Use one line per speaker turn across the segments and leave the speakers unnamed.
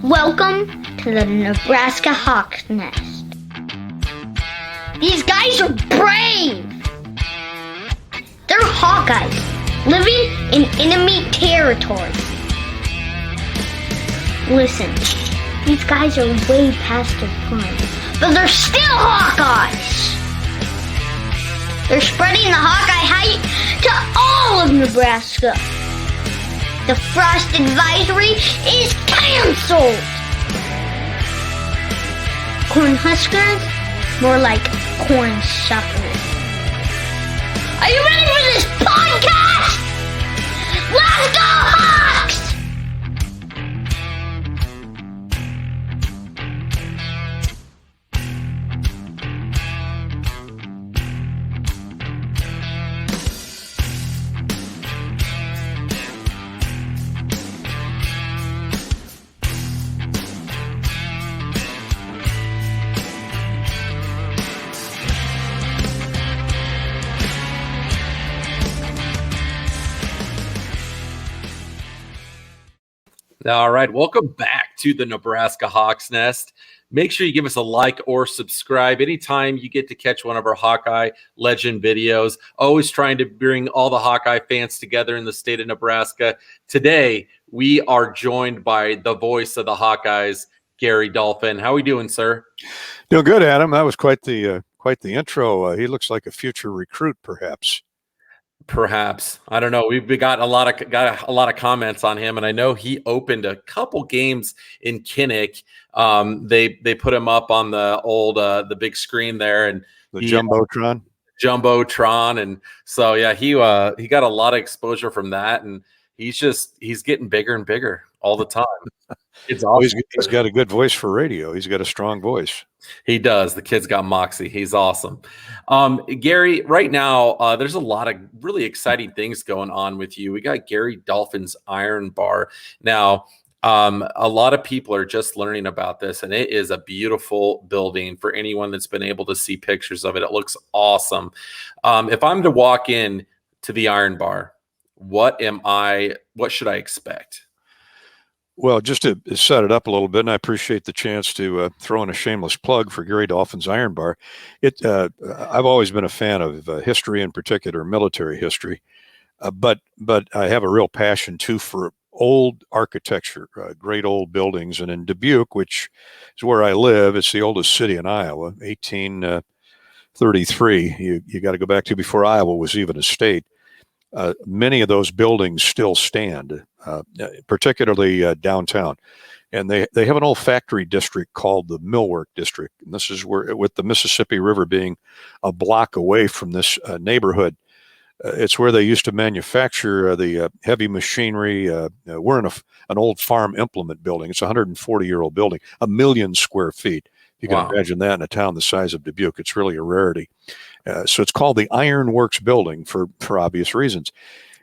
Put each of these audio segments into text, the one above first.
Welcome to the Nebraska Hawk's Nest. These guys are brave! They're Hawkeyes, living in enemy territory. Listen, these guys are way past their prime, but they're still Hawkeyes! They're spreading the Hawkeye hype to all of Nebraska. The frost advisory is canceled! Corn huskers? More like corn suckers. Are you ready for this podcast? Let's go Hawks!
All right, welcome back to the Nebraska Hawk's Nest. Make sure you give us a like or subscribe anytime you get to catch one of our Hawkeye legend videos. Always trying to bring all the Hawkeye fans together in the state of Nebraska. Today, we are joined by the voice of the Hawkeyes, Gary Dolphin. How are we doing, sir?
Doing good, Adam. That was quite the intro. He looks like a future recruit, perhaps.
Perhaps. I don't know. We've got a lot of comments on him, and I know he opened a couple games in Kinnick. They put him up on the old the big screen there, and
the Jumbotron,
and so yeah, he got a lot of exposure from that, and he's getting bigger and bigger all the time. It's awesome.
He's got a good voice for radio. He's got a strong voice.
He does. The kid's got moxie. He's awesome. Gary, right now, there's a lot of really exciting things going on with you. We got Gary Dolphin's Iron Bar. Now, a lot of people are just learning about this, and it is a beautiful building for anyone that's been able to see pictures of it. It looks awesome. If I'm to walk in to the Iron Bar, what should I expect?
Well, just to set it up a little bit, and I appreciate the chance to throw in a shameless plug for Gary Dolphin's Iron Bar. I've always been a fan of history, in particular military history, but I have a real passion too for old architecture, great old buildings. And in Dubuque, which is where I live, it's the oldest city in Iowa, 1833. You got to go back to before Iowa was even a state. Many of those buildings still stand, particularly downtown. And they have an old factory district called the Millwork District. And this is where, with the Mississippi River being a block away from this neighborhood, it's where they used to manufacture the heavy machinery. We're in an old farm implement building. It's a 140-year-old building, 1 million square feet. You can imagine that in a town the size of Dubuque. It's really a rarity. So it's called the Iron Works Building for obvious reasons.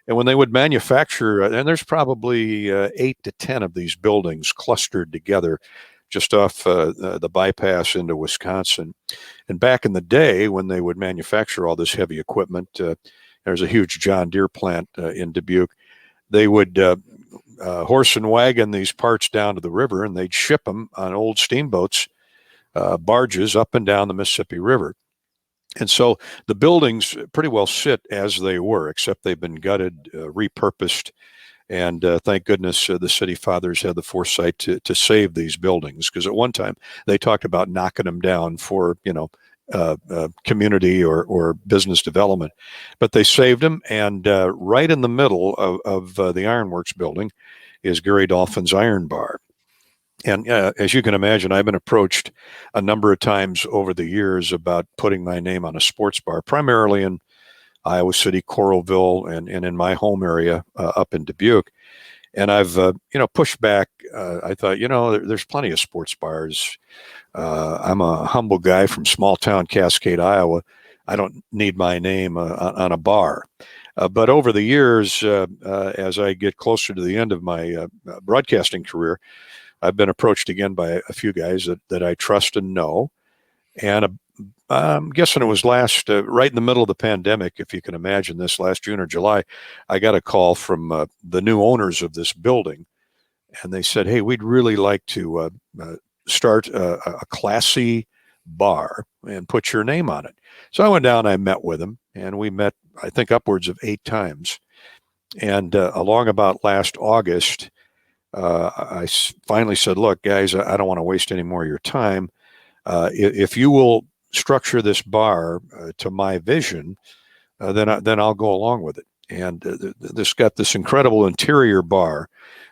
And when they would manufacture, and there's probably 8 to 10 of these buildings clustered together just off the bypass into Wisconsin. And back in the day when they would manufacture all this heavy equipment, there's a huge John Deere plant in Dubuque. They would horse and wagon these parts down to the river, and they'd ship them on old steamboats, barges up and down the Mississippi River. And so the buildings pretty well sit as they were, except they've been gutted, repurposed, and thank goodness the city fathers had the foresight to save these buildings, because at one time they talked about knocking them down for, community or business development, but they saved them. And right in the middle of the Ironworks building is Gary Dolphin's Iron Bar. And as you can imagine, I've been approached a number of times over the years about putting my name on a sports bar, primarily in Iowa City, Coralville, and in my home area up in Dubuque. And I've, pushed back. I thought, there's plenty of sports bars. I'm a humble guy from small town Cascade, Iowa. I don't need my name on a bar. But over the years, as I get closer to the end of my broadcasting career, I've been approached again by a few guys that I trust and know. And I'm guessing it was right in the middle of the pandemic, if you can imagine this, last June or July, I got a call from the new owners of this building. and they said, "Hey, we'd really like to start a classy bar and put your name on it." So I went down, I met with them, and we met, I think, upwards of 8 times. And along about last August, I finally said, "Look, guys, I don't want to waste any more of your time. If you will structure this bar to my vision, then I'll go along with it." And this got this incredible interior bar.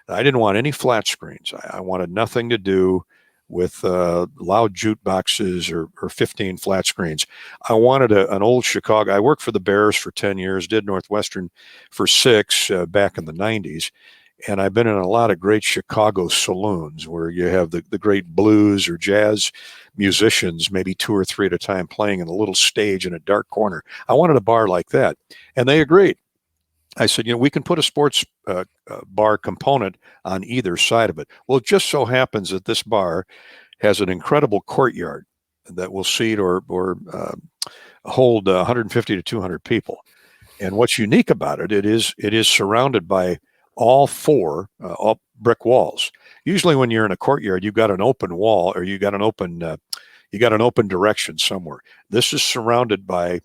I didn't want any flat screens. I wanted nothing to do with loud jukeboxes or 15 flat screens. I wanted an old Chicago. I worked for the Bears for 10 years, did Northwestern for 6 back in the 90s. And I've been in a lot of great Chicago saloons where you have the great blues or jazz musicians, maybe 2 or 3 at a time, playing in a little stage in a dark corner. I wanted a bar like that. And they agreed. I said, we can put a sports bar component on either side of it. Well, it just so happens that this bar has an incredible courtyard that will seat or hold 150 to 200 people. And what's unique about it, it is surrounded by all 4 brick walls. Usually when you're in a courtyard, you've got an open wall or you got an open direction somewhere. This is surrounded by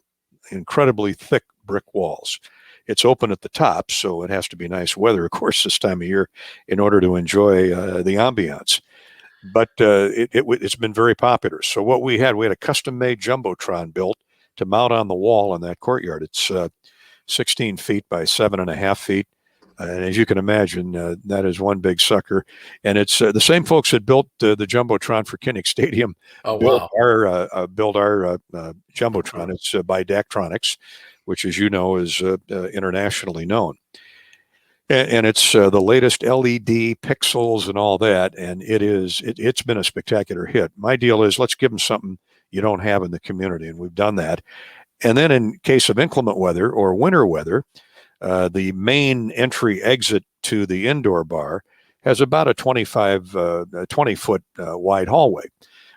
incredibly thick brick walls. It's open at the top, so it has to be nice weather, of course, this time of year in order to enjoy the ambiance. But it's been very popular. So what we had a custom-made Jumbotron built to mount on the wall in that courtyard. It's 16 feet by 7.5 feet. And as you can imagine, that is one big sucker. And it's the same folks that built the Jumbotron for Kinnick Stadium built our Jumbotron. It's by Daktronics, which, as you know, is internationally known. And it's the latest LED pixels and all that. And it's been a spectacular hit. My deal is, let's give them something you don't have in the community. And we've done that. And then in case of inclement weather or winter weather, the main entry exit to the indoor bar has about a 20-foot wide hallway.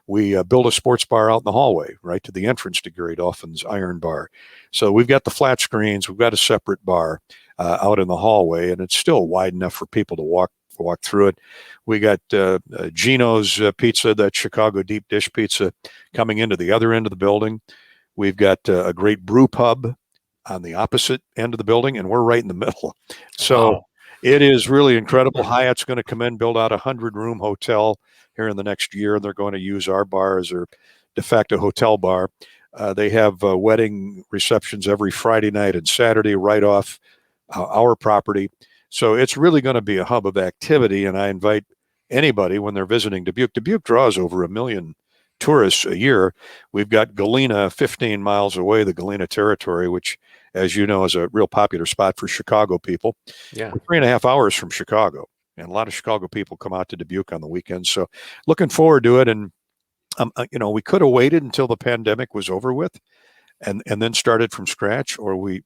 We built a sports bar out in the hallway, right to the entrance to Gary Dolphin's Iron Bar. So we've got the flat screens. We've got a separate bar out in the hallway, and it's still wide enough for people to walk through it. We got Gino's Pizza, that Chicago deep dish pizza, coming into the other end of the building. We've got a great brew pub on the opposite end of the building, and we're right in the middle. So it is really incredible. Hyatt's going to come in, build out a 100-room hotel here in the next year. They're going to use our bar as their de facto hotel bar. They have wedding receptions every Friday night and Saturday right off our property. So it's really going to be a hub of activity, and I invite anybody when they're visiting Dubuque. Dubuque draws over 1 million tourists a year. We've got Galena 15 miles away, the Galena Territory, which, as you know, is a real popular spot for Chicago people.
Yeah.
We're 3.5 hours from Chicago, and a lot of Chicago people come out to Dubuque on the weekends. So looking forward to it. And, we could have waited until the pandemic was over with and then started from scratch, or we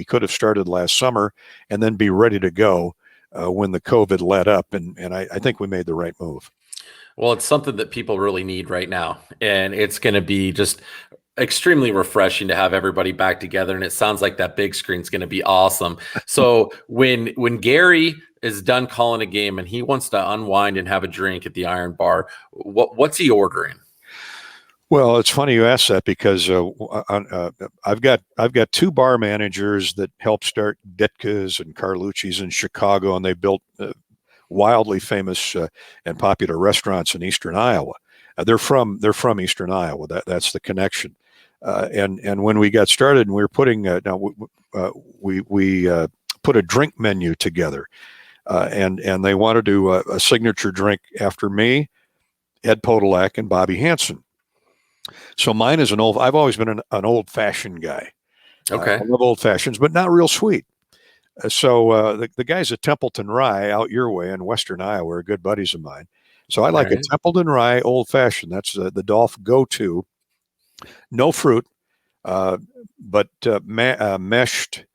could have started last summer and then be ready to go when the COVID let up. And I think we made the right move.
Well, it's something that people really need right now. And it's going to be just extremely refreshing to have everybody back together. And it sounds like that big screen is going to be awesome. So when Gary is done calling a game and he wants to unwind and have a drink at the Iron Bar, what's he ordering?
Well, it's funny you ask that, because I've got 2 bar managers that helped start Ditka's and Carlucci's in Chicago, and they built wildly famous and popular restaurants in Eastern Iowa. They're from Eastern Iowa. That's the connection. And when we got started, and we were putting we put a drink menu together, and they wanted to do a signature drink after me, Ed Podolak, and Bobby Hansen. So mine is I've always been an old-fashioned guy.
Okay.
I love old fashions, but not real sweet. So the guys at Templeton Rye out your way in Western Iowa are good buddies of mine. So I like a Templeton Rye old fashioned. That's the Dolph go-to. No fruit, but meshed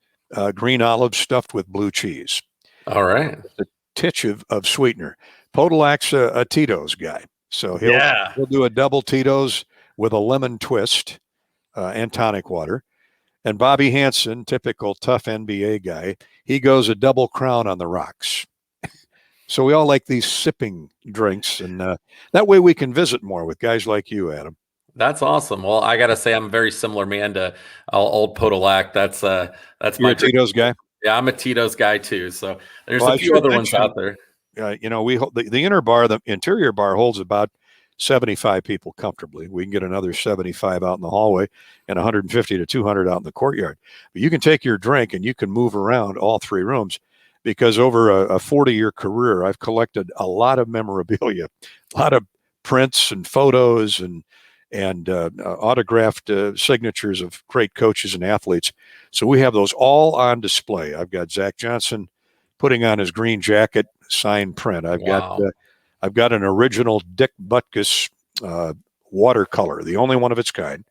green olives stuffed with blue cheese.
All right.
A titch of sweetener. Podolak's a Tito's guy. So he'll do a double Tito's with a lemon twist and tonic water. And Bobby Hansen, typical tough NBA guy, he goes a double Crown on the rocks. So we all like these sipping drinks, and that way we can visit more with guys like you, Adam.
That's awesome. Well, I gotta say, I'm a very similar man to old Podolak. That's
You're
my
a Tito's guy.
Yeah, I'm a Tito's guy too. So there's
Well,
a few other ones out there.
We hold the inner bar, the interior bar holds about 75 people comfortably. We can get another 75 out in the hallway and 150 to 200 out in the courtyard. But you can take your drink and you can move around all three rooms, because over a 40-year career, I've collected a lot of memorabilia, a lot of prints and photos and autographed signatures of great coaches and athletes. So we have those all on display. I've got Zach Johnson putting on his green jacket, signed print. I've got an original Dick Butkus watercolor, the only one of its kind,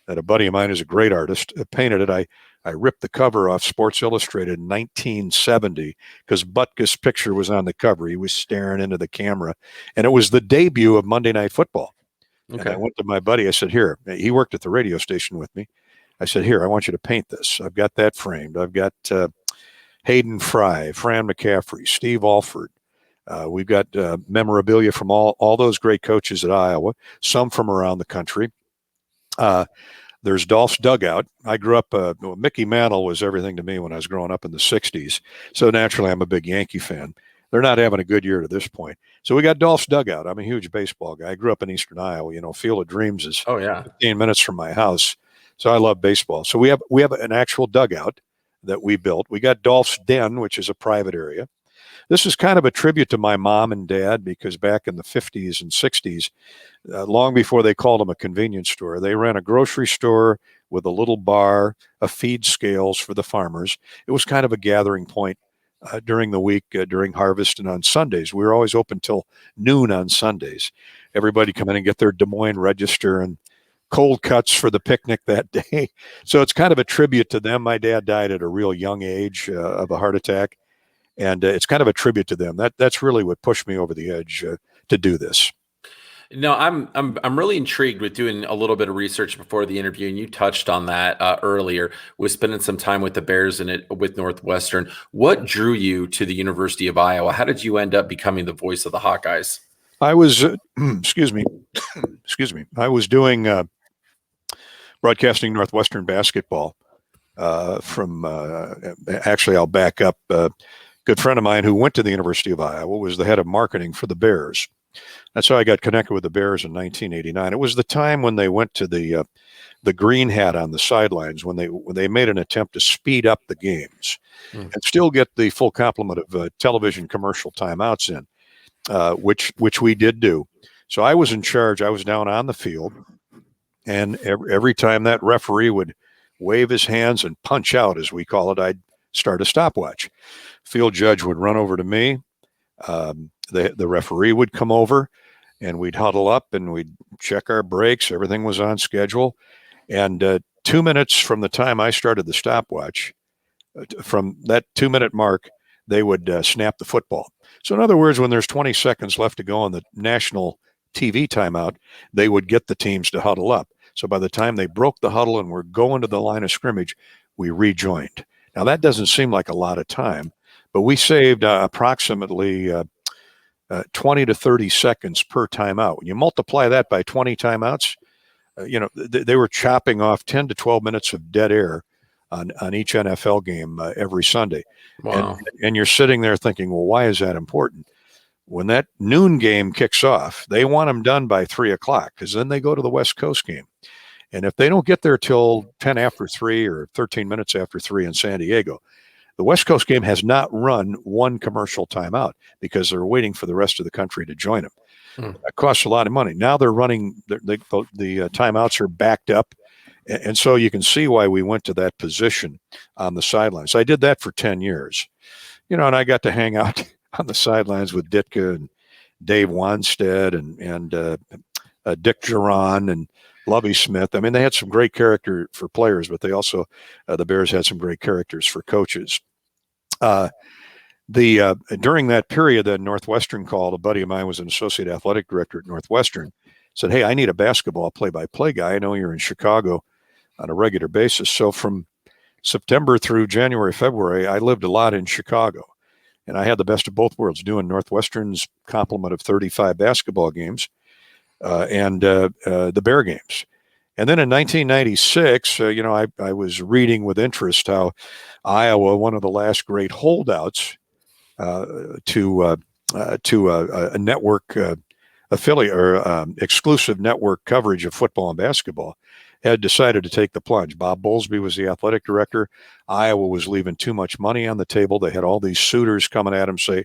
that a buddy of mine who's a great artist painted it. I ripped the cover off Sports Illustrated in 1970 because Butkus' picture was on the cover. He was staring into the camera, and it was the debut of Monday Night Football. Okay. And I went to my buddy. I said, here, he worked at the radio station with me. I said, here, I want you to paint this. I've got that framed. I've got Hayden Fry, Fran McCaffrey, Steve Alford. We've got memorabilia from all those great coaches at Iowa, some from around the country. There's Dolph's dugout. I grew up, Mickey Mantle was everything to me when I was growing up in the 60s. So naturally, I'm a big Yankee fan. They're not having a good year to this point. So we got Dolph's dugout. I'm a huge baseball guy. I grew up in Eastern Iowa. Field of Dreams is 15 minutes from my house. So I love baseball. So we have an actual dugout that we built. We got Dolph's Den, which is a private area. This is kind of a tribute to my mom and dad, because back in the 50s and 60s, long before they called them a convenience store, they ran a grocery store with a little bar, a feed scales for the farmers. It was kind of a gathering point during the week, during harvest, and on Sundays. We were always open till noon on Sundays. Everybody come in and get their Des Moines Register and cold cuts for the picnic that day. So it's kind of a tribute to them. My dad died at a real young age of a heart attack, and it's kind of a tribute to them. That's really what pushed me over the edge to do this.
No, I'm really intrigued with doing a little bit of research before the interview, and you touched on that earlier with spending some time with the Bears and with Northwestern. What drew you to the University of Iowa? How did you end up becoming the voice of the Hawkeyes?
I was, excuse me, I was doing broadcasting Northwestern basketball from. Actually, I'll back up. A good friend of mine who went to the University of Iowa was the head of marketing for the Bears. That's how I got connected with the Bears in 1989. It was the time when they went to the green hat on the sidelines, when they made an attempt to speed up the games and still get the full complement of television commercial timeouts in, which we did do. So I was in charge. I was down on the field, and every time that referee would wave his hands and punch out, as we call it, I'd start a stopwatch. Field judge would run over to me. The referee would come over, and we'd huddle up and we'd check our breaks. Everything was on schedule. And 2 minutes from the time I started the stopwatch, from that 2-minute mark, they would snap the football. So in other words, when there's 20 seconds left to go on the national TV timeout, they would get the teams to huddle up. So by the time they broke the huddle and were going to the line of scrimmage, we rejoined. Now that doesn't seem like a lot of time, but we saved approximately 20 to 30 seconds per timeout. When you multiply that by 20 timeouts, they were chopping off 10 to 12 minutes of dead air on each NFL game every Sunday.
Wow.
And you're sitting there thinking, well, why is that important? When that noon game kicks off, they want them done by 3 o'clock, because then they go to the West Coast game. And if they don't get there till 10 after 3 or 13 minutes after 3 in San Diego, the West Coast game has not run one commercial timeout because they're waiting for the rest of the country to join them. That costs a lot of money. Now they're running, the timeouts are backed up. And so you can see why we went to that position on the sidelines. I did that for 10 years, and I got to hang out on the sidelines with Ditka and Dave Wanstead and Dick Geron and Lovie Smith. I mean, they had some great character for players, but they also, the Bears had some great characters for coaches. During that period that Northwestern called, a buddy of mine was an associate athletic director at Northwestern, said, hey, I need a basketball play-by-play guy. I know you're in Chicago on a regular basis. So from September through January, February, I lived a lot in Chicago. And I had the best of both worlds, doing Northwestern's complement of 35 basketball games and the Bear games. And then in 1996, I was reading with interest how Iowa, one of the last great holdouts to a network affiliate or exclusive network coverage of football and basketball, had decided to take the plunge. Bob Bowlesby was the athletic director. Iowa was leaving too much money on the table. They had all these suitors coming at him, say,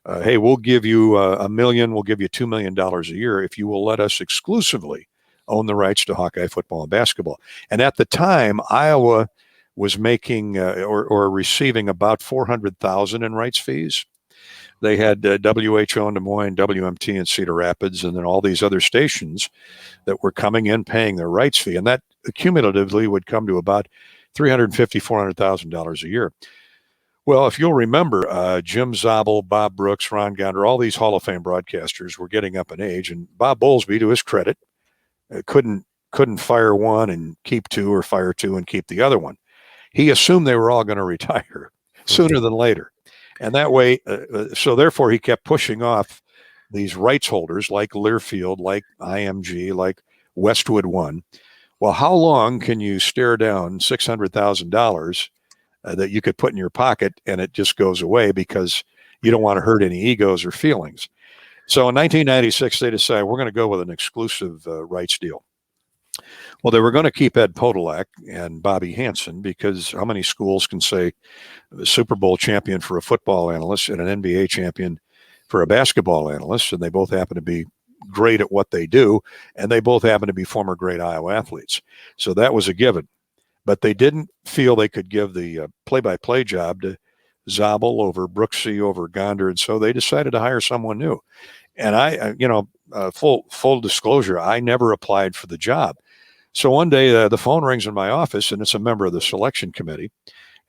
hey, we'll give you $1 million, we'll give you $2 million a year if you will let us exclusively own the rights to Hawkeye football and basketball. And at the time, Iowa was making or receiving about $400,000 in rights fees. They had WHO in Des Moines, WMT in Cedar Rapids, and then all these other stations that were coming in paying their rights fee. And that cumulatively would come to about $350,000, $400,000 a year. Well, if you'll remember, Jim Zabel, Bob Brooks, Ron Gonder, all these Hall of Fame broadcasters were getting up in age. And Bob Bowlesby, to his credit, couldn't fire one and keep two or fire two and keep the other one. He assumed they were all going to retire sooner than later. And that way, so therefore he kept pushing off these rights holders like Learfield, like IMG, like Westwood One. Well, how long can you stare down $600,000 that you could put in your pocket and it just goes away because you don't want to hurt any egos or feelings? So in 1996, they decided we're going to go with an exclusive rights deal. Well, they were going to keep Ed Podolak and Bobby Hansen because how many schools can say the Super Bowl champion for a football analyst and an NBA champion for a basketball analyst, and they both happen to be great at what they do, and they both happen to be former great Iowa athletes. So that was a given. But they didn't feel they could give the play-by-play job to Zabel over Brooksy over Gonder, and so they decided to hire someone new. And I full disclosure, I never applied for the job. So one day the phone rings in my office, and it's a member of the selection committee.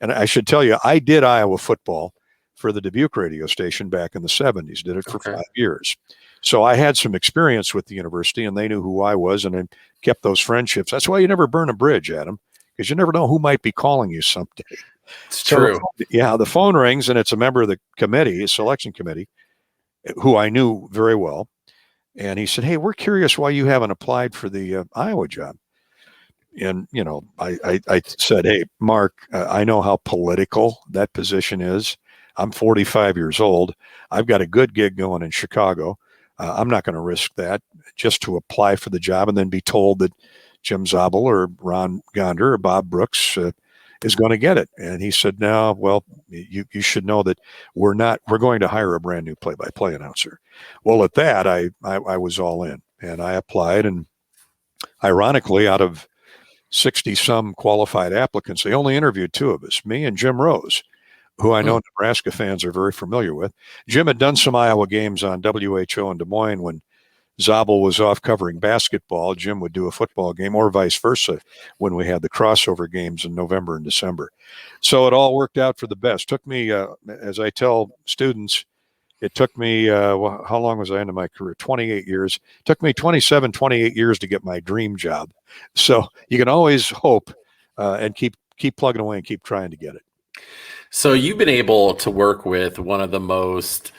And I should tell you, I did Iowa football for the Dubuque radio station back in the 70s, did it for 5 years. So I had some experience with the university, and they knew who I was, and I kept those friendships. That's why you never burn a bridge, Adam, because you never know who might be calling you someday.
It's true.
Yeah, the phone rings, and it's a member of the committee, selection committee, who I knew very well. And he said, hey, we're curious why you haven't applied for the Iowa job. And, I said, hey, Mark, I know how political that position is. I'm 45 years old. I've got a good gig going in Chicago. I'm not going to risk that just to apply for the job and then be told that Jim Zabel or Ron Gonder or Bob Brooks is going to get it. And he said, no, well, you should know that we're going to hire a brand new play-by-play announcer. Well, at that, I was all in, and I applied. And ironically, out of 60-some qualified applicants, they only interviewed two of us, me and Jim Rose, who I know Nebraska fans are very familiar with. Jim had done some Iowa games on WHO in Des Moines when Zabel was off covering basketball. Jim would do a football game, or vice versa, when we had the crossover games in November and December. So it all worked out for the best. Took me, as I tell students, it took me, how long was I into my career? 28 years. It took me 28 years to get my dream job. So you can always hope and keep plugging away and keep trying to get it.
So you've been able to work with one of the most,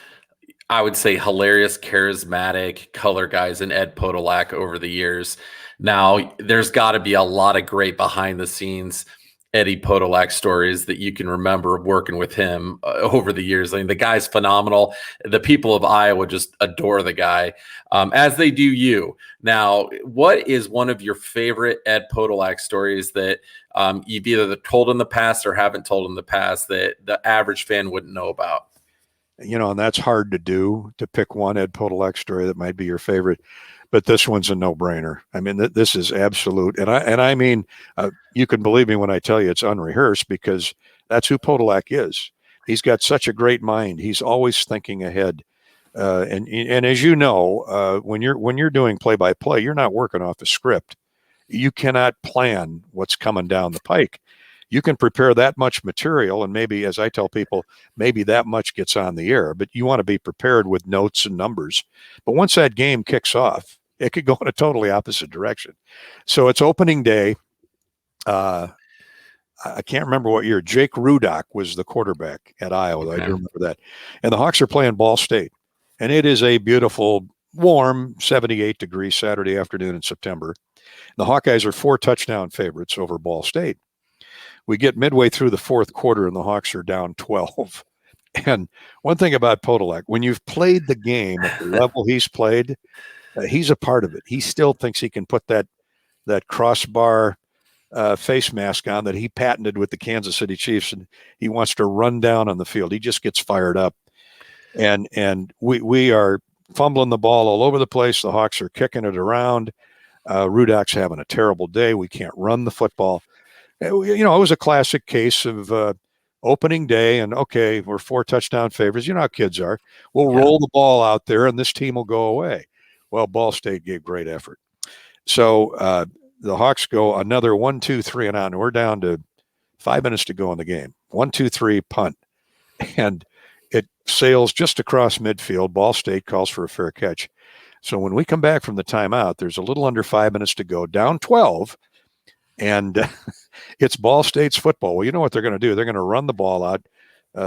I would say, hilarious, charismatic color guys in Ed Podolak over the years. Now, there's got to be a lot of great behind the scenes Eddie Podolak stories that you can remember working with him over the years. I mean, the guy's phenomenal. The people of Iowa just adore the guy, as they do you. Now, what is one of your favorite Ed Podolak stories that you've either told in the past or haven't told in the past that the average fan wouldn't know about?
And that's hard to do, to pick one Ed Podolak story that might be your favorite. But this one's a no-brainer. I mean, this is absolute. And I mean, you can believe me when I tell you it's unrehearsed, because that's who Podolak is. He's got such a great mind. He's always thinking ahead. And as you know, when you're doing play-by-play, you're not working off a script. You cannot plan what's coming down the pike. You can prepare that much material, and maybe, as I tell people, maybe that much gets on the air, but you want to be prepared with notes and numbers. But once that game kicks off, it could go in a totally opposite direction. So it's opening day. I can't remember what year. Jake Rudock was the quarterback at Iowa.
Okay.
I do remember that. And the Hawks are playing Ball State. And it is a beautiful, warm 78 degrees Saturday afternoon in September. The Hawkeyes are 4 touchdown favorites over Ball State. We get midway through the fourth quarter and the Hawks are down 12. And one thing about Podolak, when you've played the game at the level he's played, he's a part of it. He still thinks he can put that crossbar face mask on that he patented with the Kansas City Chiefs, and he wants to run down on the field. He just gets fired up. And we are fumbling the ball all over the place. The Hawks are kicking it around. Rudock's having a terrible day. We can't run the football. It was a classic case of opening day, and okay, we're 4 touchdown favorites. You know how kids are. We'll roll the ball out there, and this team will go away. Well, Ball State gave great effort. So the Hawks go another 1, 2, 3 and on. And we're down to 5 minutes to go in the game. 1, 2, 3 punt, and it sails just across midfield. Ball State calls for a fair catch. So when we come back from the timeout, there's a little under 5 minutes to go, down 12, and it's Ball State's football. Well, you know what they're going to do? They're going to run the ball out,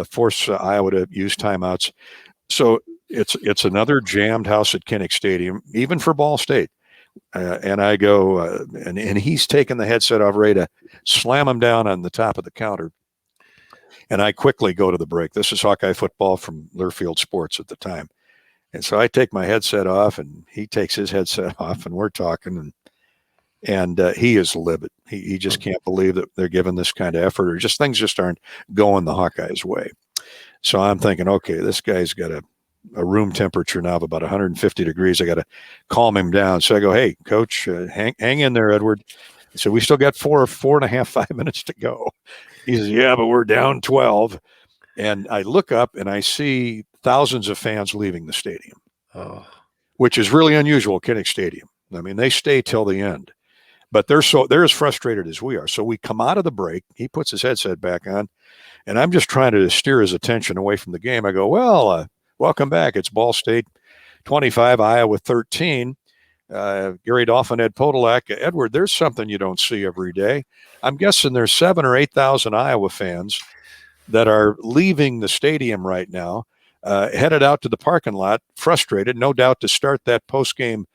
force Iowa to use timeouts. So it's another jammed house at Kinnick Stadium, even for Ball State. And I go, and he's taking the headset off, ready to slam him down on the top of the counter. And I quickly go to the break. This is Hawkeye football from Learfield Sports at the time. And so I take my headset off, and he takes his headset off, and we're talking, and he is livid. He just can't believe that they're giving this kind of effort, or just things just aren't going the Hawkeyes' way. So I'm thinking, okay, this guy's got a room temperature now of about 150 degrees. I got to calm him down. So I go, hey, coach, hang in there, Edward. So we still got 4.5, 5 minutes to go. He says, yeah, but we're down 12. And I look up and I see thousands of fans leaving the stadium, which is really unusual at Kinnick Stadium. I mean, they stay till the end, but they're as frustrated as we are. So we come out of the break. He puts his headset back on, and I'm just trying to steer his attention away from the game. I go, well, welcome back. It's Ball State 25, Iowa 13. Gary Dolphin, Ed Podolak. Edward, there's something you don't see every day. I'm guessing there's 7,000 or 8,000 Iowa fans that are leaving the stadium right now, headed out to the parking lot, frustrated, no doubt, to start that post-game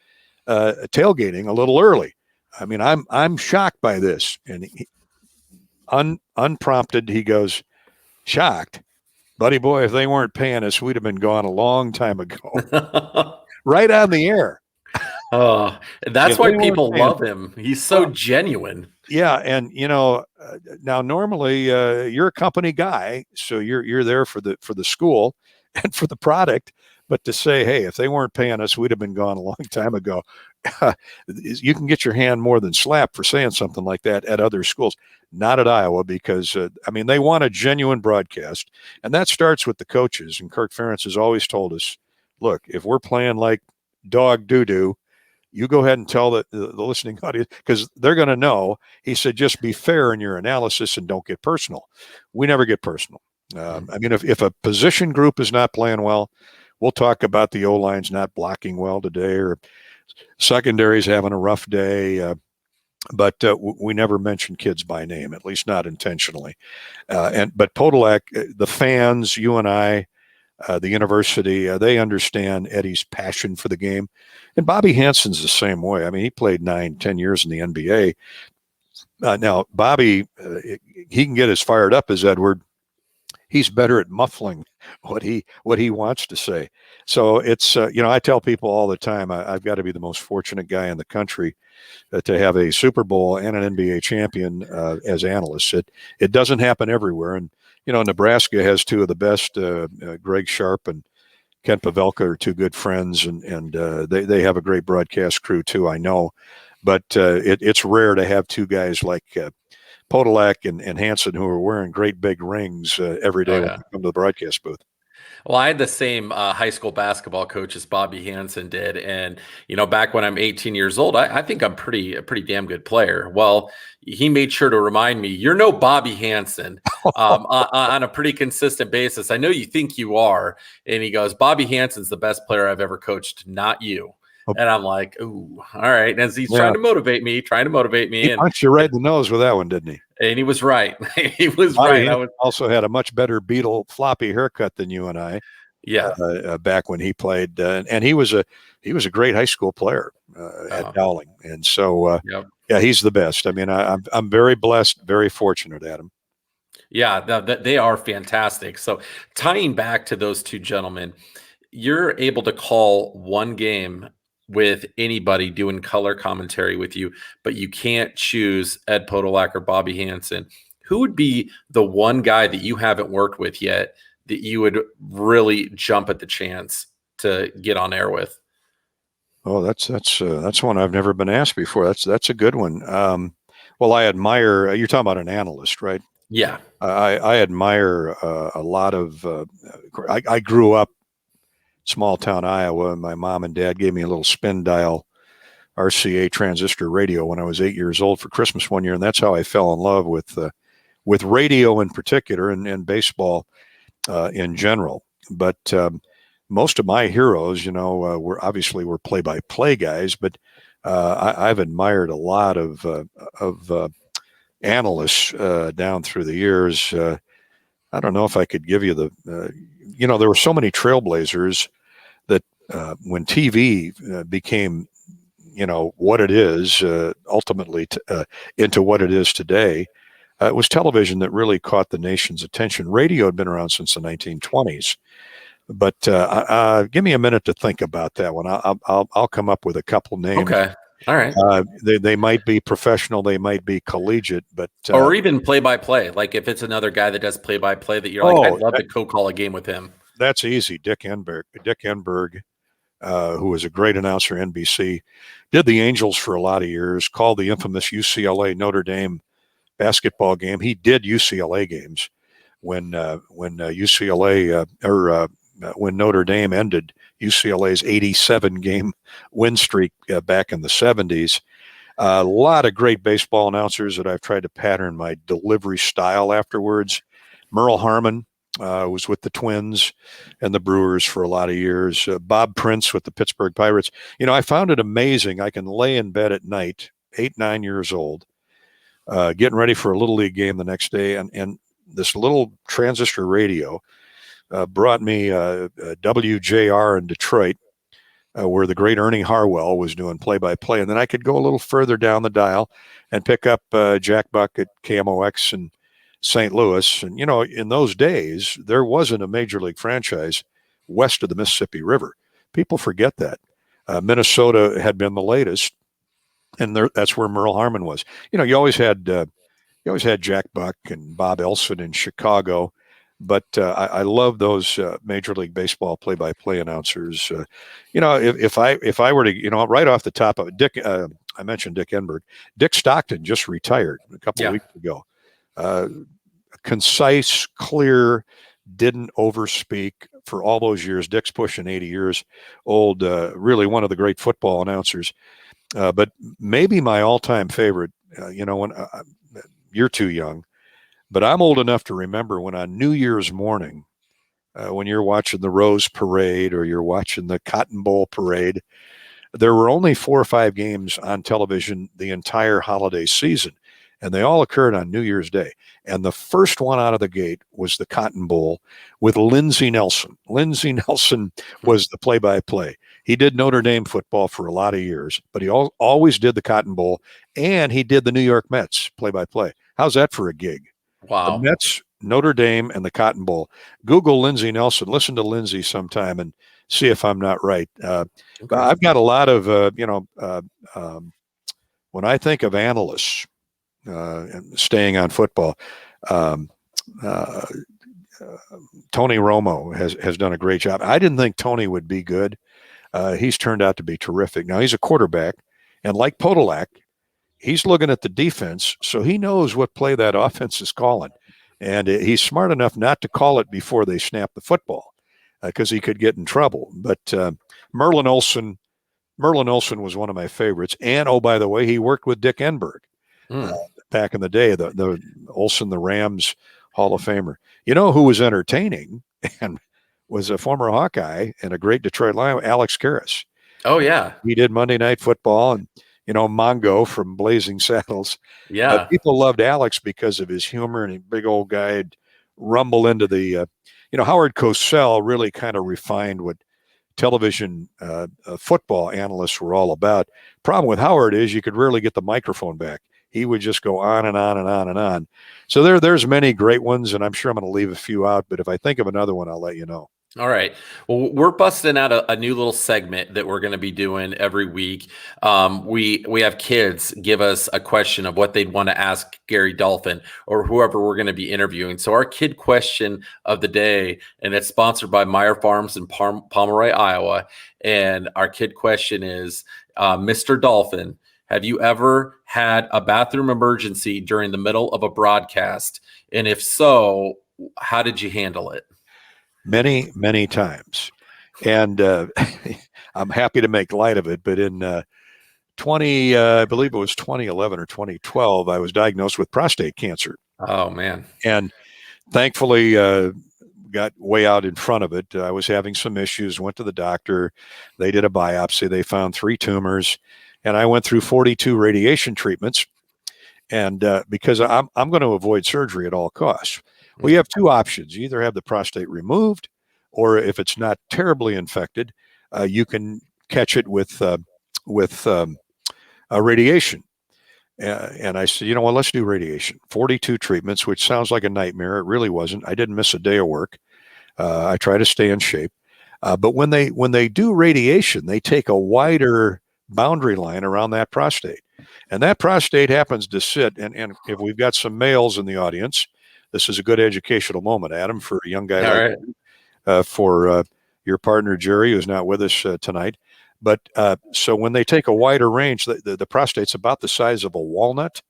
tailgating a little early. I mean, I'm shocked by this. And unprompted, he goes, shocked? Buddy boy, if they weren't paying us, we'd have been gone a long time ago. Right on the air.
Oh, that's why people love him. He's so genuine.
Yeah, and now normally you're a company guy, so you're there for the school and for the product. But to say, hey, if they weren't paying us, we'd have been gone a long time ago. You can get your hand more than slapped for saying something like that at other schools. Not at Iowa, because they want a genuine broadcast, and that starts with the coaches. And Kirk Ferentz has always told us, look, if we're playing like dog doo-doo, you go ahead and tell the listening audience, because they're going to know. He said, just be fair in your analysis and don't get personal. We never get personal. If a position group is not playing well, we'll talk about the O-line's not blocking well today, or secondary's having a rough day. But we never mention kids by name, at least not intentionally. But Podolak, the fans, you and I, the university, they understand Eddie's passion for the game. And Bobby Hansen's the same way. I mean, he played 9-10 years in the NBA. Now, Bobby, he can get as fired up as Edward. He's better at muffling what he wants to say. So it's, I tell people all the time, I've got to be the most fortunate guy in the country to have a Super Bowl and an NBA champion as analysts. It doesn't happen everywhere. And, Nebraska has two of the best, Greg Sharp and Kent Pavelka are two good friends, and they have a great broadcast crew too, I know. But it's rare to have two guys like Podolak and Hansen who are wearing great big rings every day when they come to the broadcast booth.
Well, I had the same high school basketball coach as Bobby Hansen did. And, back when I'm 18 years old, I think I'm a pretty damn good player. Well, he made sure to remind me, you're no Bobby Hansen on a pretty consistent basis. I know you think you are. And he goes, Bobby Hansen's the best player I've ever coached, not you. And I'm like, ooh, all right. As he's
Yeah.
trying to motivate me.
He punched you right in the nose with that one, didn't he?
And he was right. He was
Bobby
right.
also had a much better Beetle floppy haircut than you and I.
Yeah.
Back when he played, and he was a great high school player at Dowling, and so yeah, he's the best. I mean, I'm very blessed, very fortunate, Adam.
Yeah, they are fantastic. So tying back to those two gentlemen, you're able to call one game with anybody doing color commentary with you, but you can't choose Ed Podolak or Bobby Hansen. Who would be the one guy that you haven't worked with yet that you would really jump at the chance to get on air with?
Oh, that's one I've never been asked before. That's a good one. Well, I admire. You're talking about an analyst, right?
Yeah.
I admire a lot of. I grew up small town Iowa, and my mom and dad gave me a little spin dial RCA transistor radio when I was 8 years old for Christmas one year, and that's how I fell in love with radio in particular and baseball in general. But most of my heroes, were play-by-play guys, but I've admired a lot of analysts down through the years. I don't know if I could give you there were so many trailblazers that when TV became, what it is, ultimately into what it is today, it was television that really caught the nation's attention. Radio had been around since the 1920s. But give me a minute to think about that one. I'll come up with a couple names.
Okay. All right.
They might be professional, they might be collegiate, but
or even play-by-play. Like if it's another guy that does play-by-play that you're like, I'd love to co-call a game with him.
That's easy. Dick Enberg, who was a great announcer, NBC, did the Angels for a lot of years, called the infamous UCLA Notre Dame basketball game. He did UCLA games when UCLA when Notre Dame ended UCLA's 87-game win streak back in the 70s. A lot of great baseball announcers that I've tried to pattern my delivery style afterwards. Merle Harmon was with the Twins and the Brewers for a lot of years. Bob Prince with the Pittsburgh Pirates. I found it amazing. I can lay in bed at night, 8, 9 years old, getting ready for a Little League game the next day, and this little transistor radio brought me WJR in Detroit, where the great Ernie Harwell was doing play-by-play. And then I could go a little further down the dial and pick up Jack Buck at KMOX in St. Louis. And, in those days, there wasn't a major league franchise west of the Mississippi River. People forget that. Minnesota had been the latest, and that's where Merle Harmon was. You always had Jack Buck and Bob Elson in Chicago. But I love those Major League Baseball play-by-play announcers. If I were to, right off the top of Dick, I mentioned Dick Enberg. Dick Stockton just retired a couple of weeks ago. Concise, clear, didn't overspeak for all those years. Dick's pushing 80 years old. Really one of the great football announcers. But maybe my all-time favorite. When you're too young. But I'm old enough to remember when on New Year's morning, when you're watching the Rose Parade or you're watching the Cotton Bowl Parade, there were only 4 or 5 games on television the entire holiday season, and they all occurred on New Year's Day. And the first one out of the gate was the Cotton Bowl with Lindsey Nelson. Lindsey Nelson was the play-by-play. He did Notre Dame football for a lot of years, but he always did the Cotton Bowl, and he did the New York Mets play-by-play. How's that for a gig?
Wow.
The Mets, Notre Dame, and the Cotton Bowl. Google Lindsey Nelson. Listen to Lindsey sometime and see if I'm not right. Okay. I've got a lot of, when I think of analysts staying on football, Tony Romo has done a great job. I didn't think Tony would be good. He's turned out to be terrific. Now, he's a quarterback, and like Podolak, he's looking at the defense, so he knows what play that offense is calling. And he's smart enough not to call it before they snap the football because he could get in trouble. But Merlin Olson was one of my favorites. And, oh, by the way, he worked with Dick Enberg back in the day, the Olson, the Rams Hall of Famer. You know who was entertaining and was a former Hawkeye and a great Detroit Lion? Alex Karras.
Oh yeah.
He did Monday Night Football, and Mongo from Blazing Saddles.
Yeah.
People loved Alex because of his humor, and a big old guy would rumble into the. Howard Cosell really kind of refined what television football analysts were all about. Problem with Howard is you could rarely get the microphone back. He would just go on and on and on and on. So there's many great ones, and I'm sure I'm going to leave a few out. But if I think of another one, I'll let you know.
All right. Well, we're busting out a new little segment that we're going to be doing every week. We have kids give us a question of what they'd want to ask Gary Dolphin or whoever we're going to be interviewing. So our kid question of the day, and it's sponsored by Meyer Farms in Pomeroy, Iowa. And our kid question is, Mr. Dolphin, have you ever had a bathroom emergency during the middle of a broadcast? And if so, how did you handle it?
Many, many times. And I'm happy to make light of it. But in I believe it was 2011 or 2012, I was diagnosed with prostate cancer.
Oh, man.
And thankfully, got way out in front of it. I was having some issues, went to the doctor. They did a biopsy. They found 3 tumors. And I went through 42 radiation treatments. And because I'm going to avoid surgery at all costs. Well, you have 2 options. You either have the prostate removed, or if it's not terribly infected, you can catch it with radiation. And I said, let's do radiation. 42 treatments, which sounds like a nightmare. It really wasn't. I didn't miss a day of work. I try to stay in shape. But when they do radiation, they take a wider boundary line around that prostate. And that prostate happens to sit, and if we've got some males in the audience, this is a good educational moment, Adam, for a young guy like you, for your partner, Jerry, who's not with us tonight. But so when they take a wider range, the prostate's about the size of a walnut,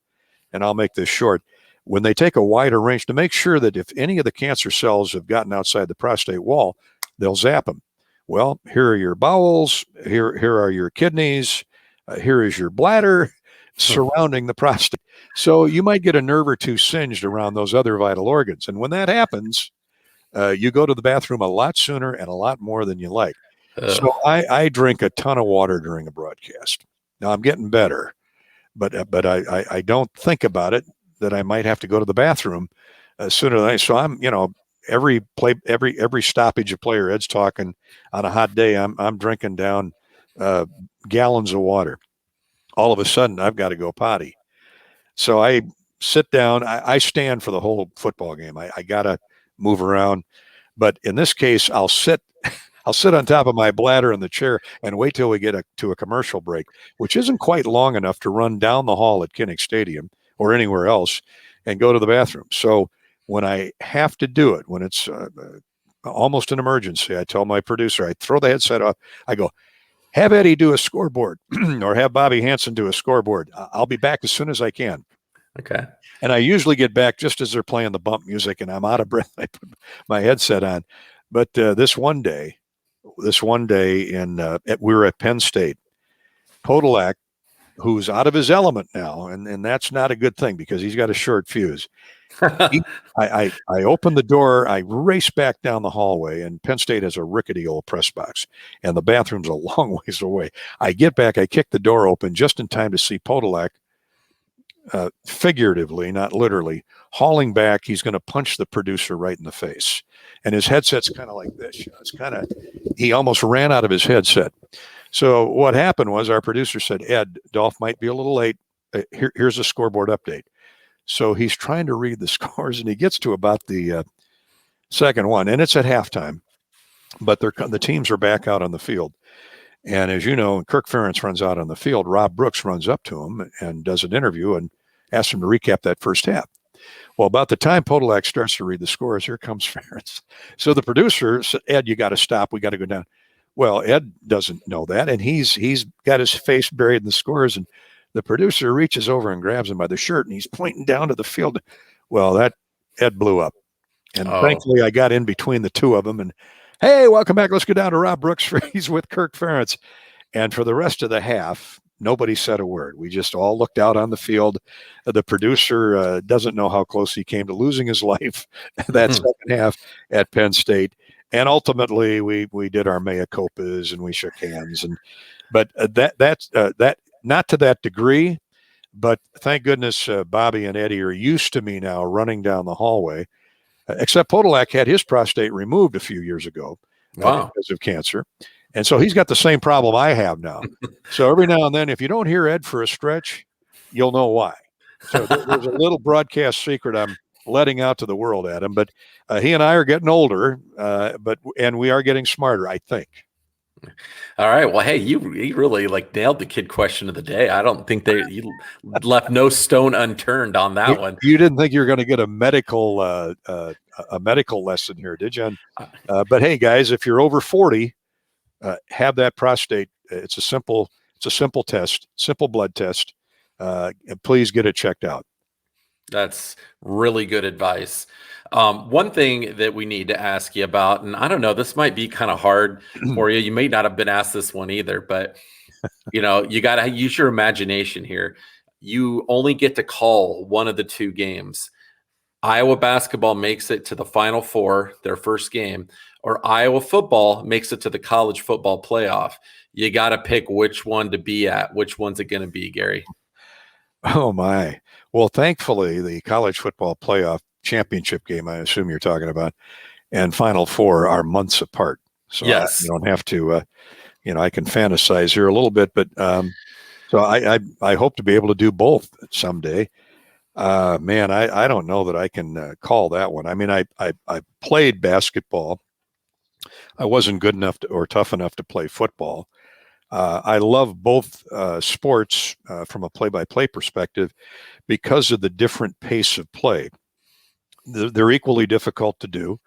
and I'll make this short. When they take a wider range, to make sure that if any of the cancer cells have gotten outside the prostate wall, they'll zap them. Well, here are your bowels, here are your kidneys, here is your bladder surrounding the prostate. So you might get a nerve or 2 singed around those other vital organs. And when that happens, you go to the bathroom a lot sooner and a lot more than you like. So I drink a ton of water during a broadcast. Now I'm getting better, but I don't think about it that I might have to go to the bathroom sooner than I. So I'm, every stoppage a player Ed's talking on a hot day, I'm drinking down gallons of water. All of a sudden, I've got to go potty. So I sit down. I stand for the whole football game. I got to move around. But in this case, I'll sit on top of my bladder in the chair and wait till we get to a commercial break, which isn't quite long enough to run down the hall at Kinnick Stadium or anywhere else and go to the bathroom. So when I have to do it, when it's almost an emergency, I tell my producer, I throw the headset off. I go, have Eddie do a scoreboard or have Bobby Hansen do a scoreboard. I'll be back as soon as I can.
Okay. And
I usually get back just as they're playing the bump music and I'm out of breath. I put my headset on. But this one day we were at Penn State. Podolak, who's out of his element now, and that's not a good thing because he's got a short fuse. I open the door, I race back down the hallway, and Penn State has a rickety old press box, and the bathroom's a long ways away. I get back, I kick the door open just in time to see Podolak, figuratively, not literally, hauling back. He's going to punch the producer right in the face. And his headset's kind of like this. He almost ran out of his headset. So what happened was our producer said, Ed, Dolph might be a little late. Here's a scoreboard update. So he's trying to read the scores, and he gets to about the second one, and it's at halftime. But the teams are back out on the field. And as you know, Kirk Ferentz runs out on the field. Rob Brooks runs up to him and does an interview and asks him to recap that first half. Well, about the time Podolak starts to read the scores, here comes Ferentz. So the producer said, Ed, you got to stop. We got to go down. Well, Ed doesn't know that, and he's got his face buried in the scores, and the producer reaches over and grabs him by the shirt, and he's pointing down to the field. Well, that Ed blew up. And thankfully, I got in between the two of them, and hey, welcome back. Let's go down to Rob Brooks. He's with Kirk Ferentz. And for the rest of the half, nobody said a word. We just all looked out on the field. The producer doesn't know how close he came to losing his life that second half at Penn State. And ultimately, we did our mea culpas and we shook hands. But that's not to that degree. But thank goodness Bobby and Eddie are used to me now running down the hallway. Except Podolak had his prostate removed a few years ago because of cancer. And so he's got the same problem I have now. So every now and then, if you don't hear Ed for a stretch, you'll know why. So there's a little broadcast secret I'm letting out to the world, Adam. But he and I are getting older, and we are getting smarter, I think.
All right. Well, hey, you really nailed the kid question of the day. I don't think you left no stone unturned on that one.
You didn't think you were going to get a medical lesson here, did you? But hey, guys, if you're over 40, have that prostate. It's a simple test, simple blood test. And please get it checked out.
That's really good advice. One thing that we need to ask you about, and I don't know, this might be kind of hard for you. You may not have been asked this one either, but you got to use your imagination here. You only get to call one of the two games. Iowa basketball makes it to the Final Four, their first game, or Iowa football makes it to the college football playoff. You got to pick which one to be at. Which one's it going to be, Gary?
Oh, my. Well, thankfully, the college football playoff championship game, I assume you're talking about, and Final Four are months apart. So
yes.
You don't have to, I can fantasize here a little bit, but so I hope to be able to do both someday. Man, I don't know that I can call that one. I mean, I played basketball. I wasn't good enough or tough enough to play football. I love both sports from a play-by-play perspective because of the different pace of play. They're equally difficult to do,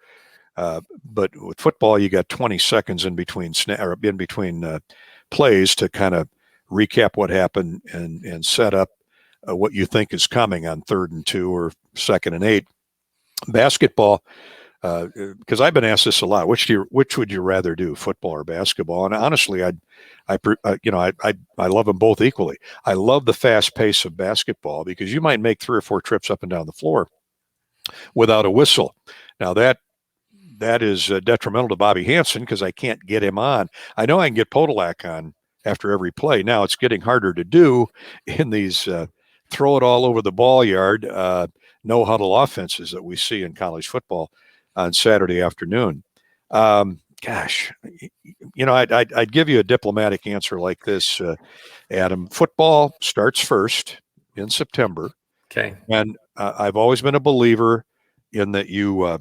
but with football, you got 20 seconds in between plays to kind of recap what happened and set up what you think is coming on 3rd and 2 or 2nd and 8. Basketball. Because I've been asked this a lot. Which would you rather do, football or basketball? And honestly, I love them both equally. I love the fast pace of basketball because you might make 3 or 4 trips up and down the floor without a whistle. Now that is detrimental to Bobby Hansen because I can't get him on. I know I can get Podolak on after every play. Now it's getting harder to do in these throw it all over the ball yard, no huddle offenses that we see in college football on Saturday afternoon. Gosh, I'd give you a diplomatic answer like this, Adam. Football starts first in September.
Okay.
And I've always been a believer in that you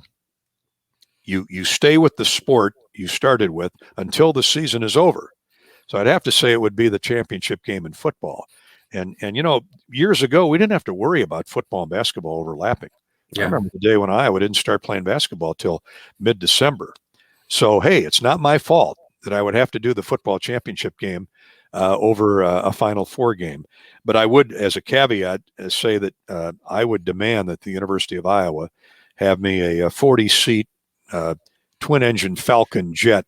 stay with the sport you started with until the season is over. So I'd have to say it would be the championship game in football. And years ago, we didn't have to worry about football and basketball overlapping. Yeah. I remember the day when Iowa didn't start playing basketball till mid-December. So, hey, it's not my fault that I would have to do the football championship game over a Final Four game. But I would, as a caveat, say that I would demand that the University of Iowa have me a 40-seat twin-engine Falcon jet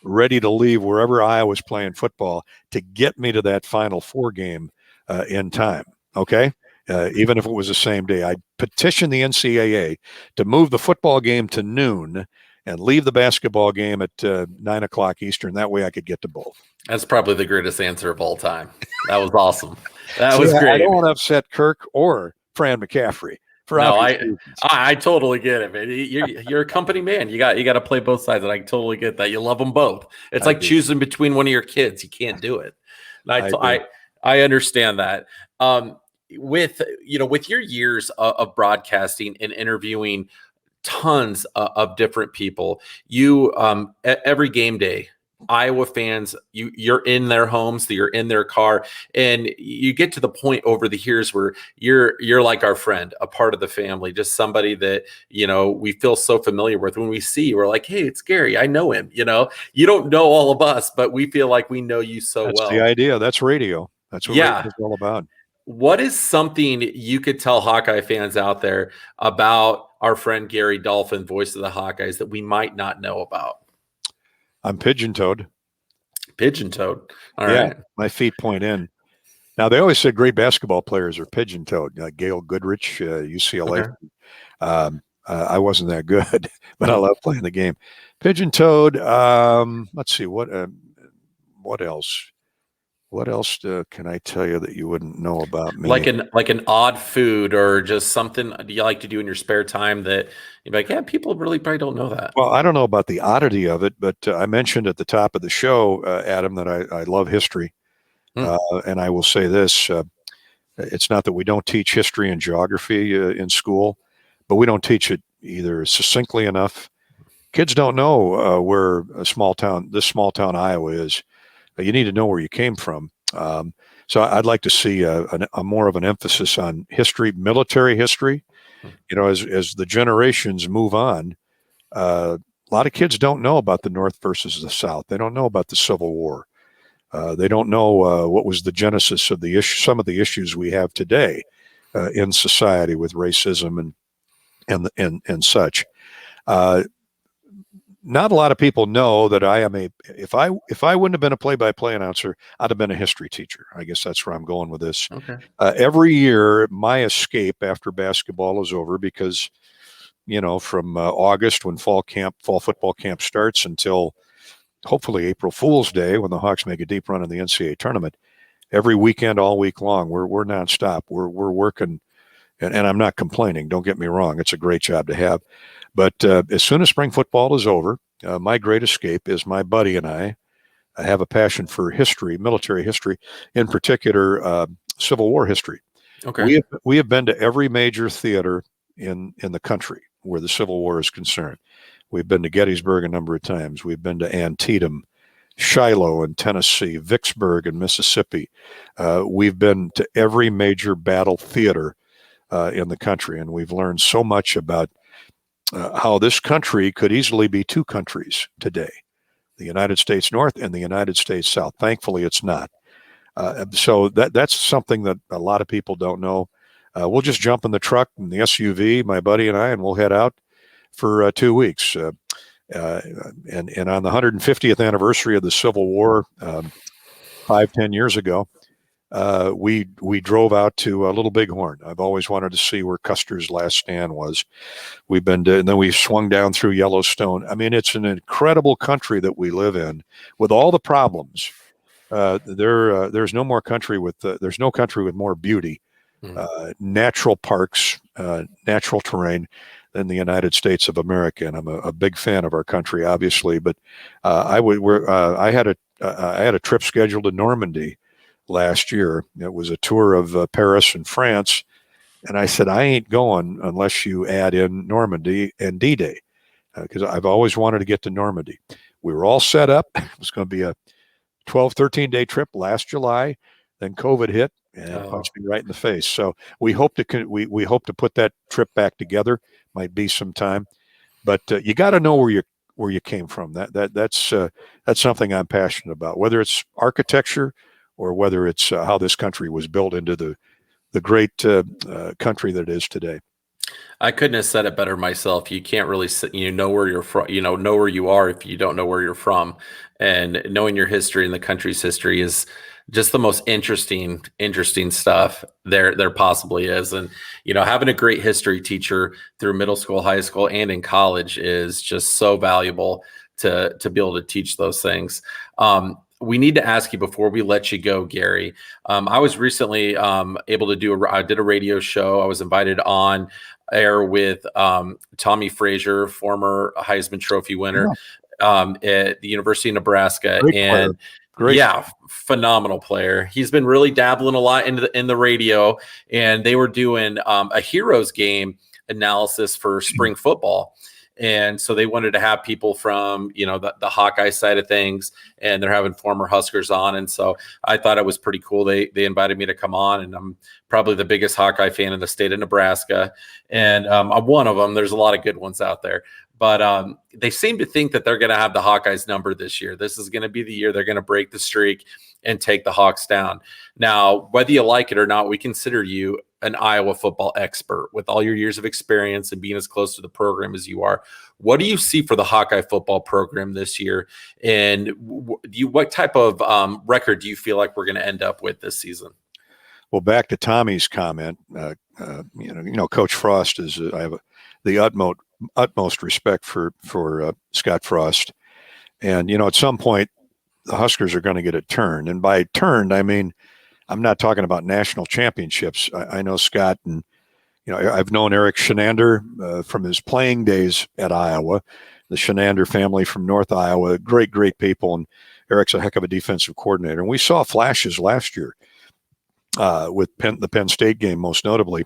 ready to leave wherever Iowa's playing football to get me to that Final Four game in time, okay? Even if it was the same day. I'd petition the NCAA to move the football game to noon and leave the basketball game at 9 o'clock Eastern. That way I could get to both.
That's probably the greatest answer of all time. That was awesome. That was great.
I don't want to upset Kirk or Fran McCaffrey.
I totally get it, man. You're a company man. You got to play both sides, and I totally get that. You love them both. It's like choosing between one of your kids. You can't do it. I understand that. With your years of broadcasting and interviewing tons of different people, you every game day, Iowa fans, you're in their homes, you're in their car, and you get to the point over the years where you're like our friend, a part of the family, just somebody that we feel so familiar with. When we see you, we're like, hey, it's Gary, I know him. You don't know all of us, but we feel like we know you so well.
That's the idea. That's radio. That's what radio is all about.
What is something you could tell Hawkeye fans out there about our friend Gary Dolphin, voice of the Hawkeyes, that we might not know about?
I'm pigeon-toed.
Pigeon-toed. All right.
My feet point in. Now, they always said great basketball players are pigeon-toed. Gail Goodrich, UCLA.
Okay.
I wasn't that good, but I love playing the game. Pigeon toed. Let's see what else. What else can I tell you that you wouldn't know about me?
Like an odd food or just something you like to do in your spare time that you're like, yeah, people really probably don't know that.
Well, I don't know about the oddity of it, but I mentioned at the top of the show, Adam, that I love history. And I will say this, it's not that we don't teach history and geography in school, but we don't teach it either succinctly enough. Kids don't know where this small town Iowa is. You need to know where you came from. So I'd like to see a more of an emphasis on history, military history. As the generations move on, a lot of kids don't know about the North versus the South. They don't know about the Civil War. They don't know what was the genesis of some of the issues we have today in society with racism and such. Not a lot of people know that I am if I wouldn't have been a play-by-play announcer, I'd have been a history teacher. I guess that's where I'm going with this.
Okay.
Every year, my escape after basketball is over because, from August when fall football camp starts until hopefully April Fool's Day when the Hawks make a deep run in the NCAA tournament, every weekend, all week long, we're nonstop. We're working, and I'm not complaining. Don't get me wrong; it's a great job to have. But as soon as spring football is over, my great escape is my buddy and I have a passion for history, military history, in particular Civil War history.
Okay.
We have been to every major theater in the country where the Civil War is concerned. We've been to Gettysburg a number of times. We've been to Antietam, Shiloh in Tennessee, Vicksburg in Mississippi. We've been to every major battle theater in the country, and we've learned so much about how this country could easily be two countries today, the United States North and the United States South. Thankfully, it's not. So that's something that a lot of people don't know. We'll just jump in the truck and the SUV, my buddy and I, and we'll head out for 2 weeks. And on the 150th anniversary of the Civil War, 5-10 years ago, we drove out to Little Bighorn. I've always wanted to see where Custer's last stand was. We've been to, and then we swung down through Yellowstone. I mean, it's an incredible country that we live in with all the problems. There's no more country there's no country with more beauty, natural parks, natural terrain than the United States of America. And I'm a big fan of our country, obviously, but I had a trip scheduled to Normandy last year. It was a tour of Paris and France. And I said, I ain't going unless you add in Normandy and D-Day, because I've always wanted to get to Normandy. We were all set up. It was going to be a 12, 13-day trip last July. Then COVID hit and punched me right in the face. So we hope to put that trip back together. Might be some time, but you got to know where you came from. That's something I'm passionate about, whether it's architecture or whether it's how this country was built into the great country that it is today.
I couldn't have said it better myself. You can't really know where you're from, know where you are if you don't know where you're from. And knowing your history and the country's history is just the most interesting stuff there possibly is. And, having a great history teacher through middle school, high school, and in college is just so valuable to be able to teach those things. We need to ask you before we let you go, Gary. I was recently able to I did a radio show. I was invited on air with Tommy Frazier, former Heisman Trophy winner at the University of Nebraska. Phenomenal player. He's been really dabbling a lot in the radio, and they were doing a Heroes game analysis for spring football. And so they wanted to have people from, the Hawkeye side of things, and they're having former Huskers on. And so I thought it was pretty cool. They invited me to come on, and I'm probably the biggest Hawkeye fan in the state of Nebraska. And I'm one of them. There's a lot of good ones out there. But they seem to think that they're going to have the Hawkeyes number this year. This is going to be the year they're going to break the streak and take the Hawks down. Now, whether you like it or not, we consider you an Iowa football expert with all your years of experience and being as close to the program as you are. What do you see for the Hawkeye football program this year? And what type of record do you feel like we're going to end up with this season? Well,
back to Tommy's comment, Coach Frost is, the utmost respect for Scott Frost. And, at some point, the Huskers are going to get it turned. And by turned, I mean, I'm not talking about national championships. I know Scott, and, I've known Eric Shenander from his playing days at Iowa, the Shenander family from North Iowa, great people. And Eric's a heck of a defensive coordinator. And we saw flashes last year with the Penn State game, most notably,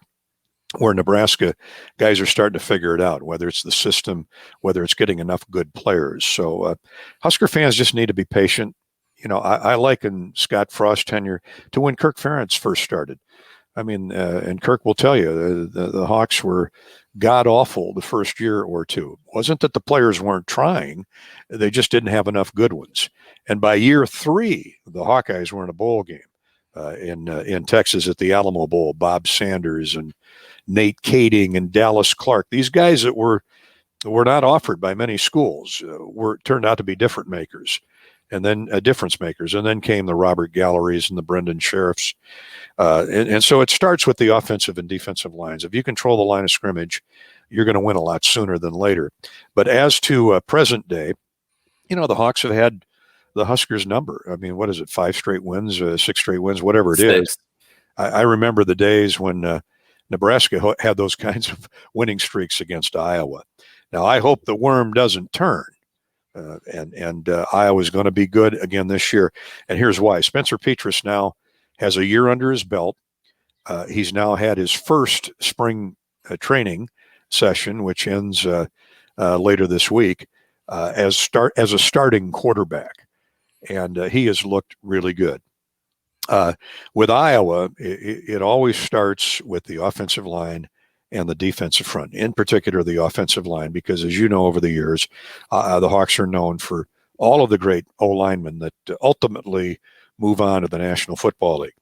where Nebraska guys are starting to figure it out, whether it's the system, whether it's getting enough good players. So Husker fans just need to be patient. I liken Scott Frost's tenure to when Kirk Ferentz first started. I mean, and Kirk will tell you, the Hawks were god-awful the first year or two. It wasn't that the players weren't trying. They just didn't have enough good ones. And by year 3, the Hawkeyes were in a bowl game in Texas at the Alamo Bowl. Bob Sanders and Nate Kading and Dallas Clark. These guys that were not offered by many schools turned out to be difference makers. And then came the Robert Galleries and the Brendan Sheriffs. And so it starts with the offensive and defensive lines. If you control the line of scrimmage, you're going to win a lot sooner than later. But as to present day, the Hawks have had the Huskers' number. I mean, what is it, 5 straight wins, 6 straight wins, whatever it is. I remember the days when Nebraska had those kinds of winning streaks against Iowa. Now, I hope the worm doesn't turn. And Iowa's going to be good again this year. And here's why. Spencer Petras now has a year under his belt. He's now had his first spring training session, which ends later this week, as a starting quarterback. And he has looked really good. With Iowa, it always starts with the offensive line and the defensive front, in particular the offensive line, because as you know, over the years, the Hawks are known for all of the great O-linemen that ultimately move on to the National Football League.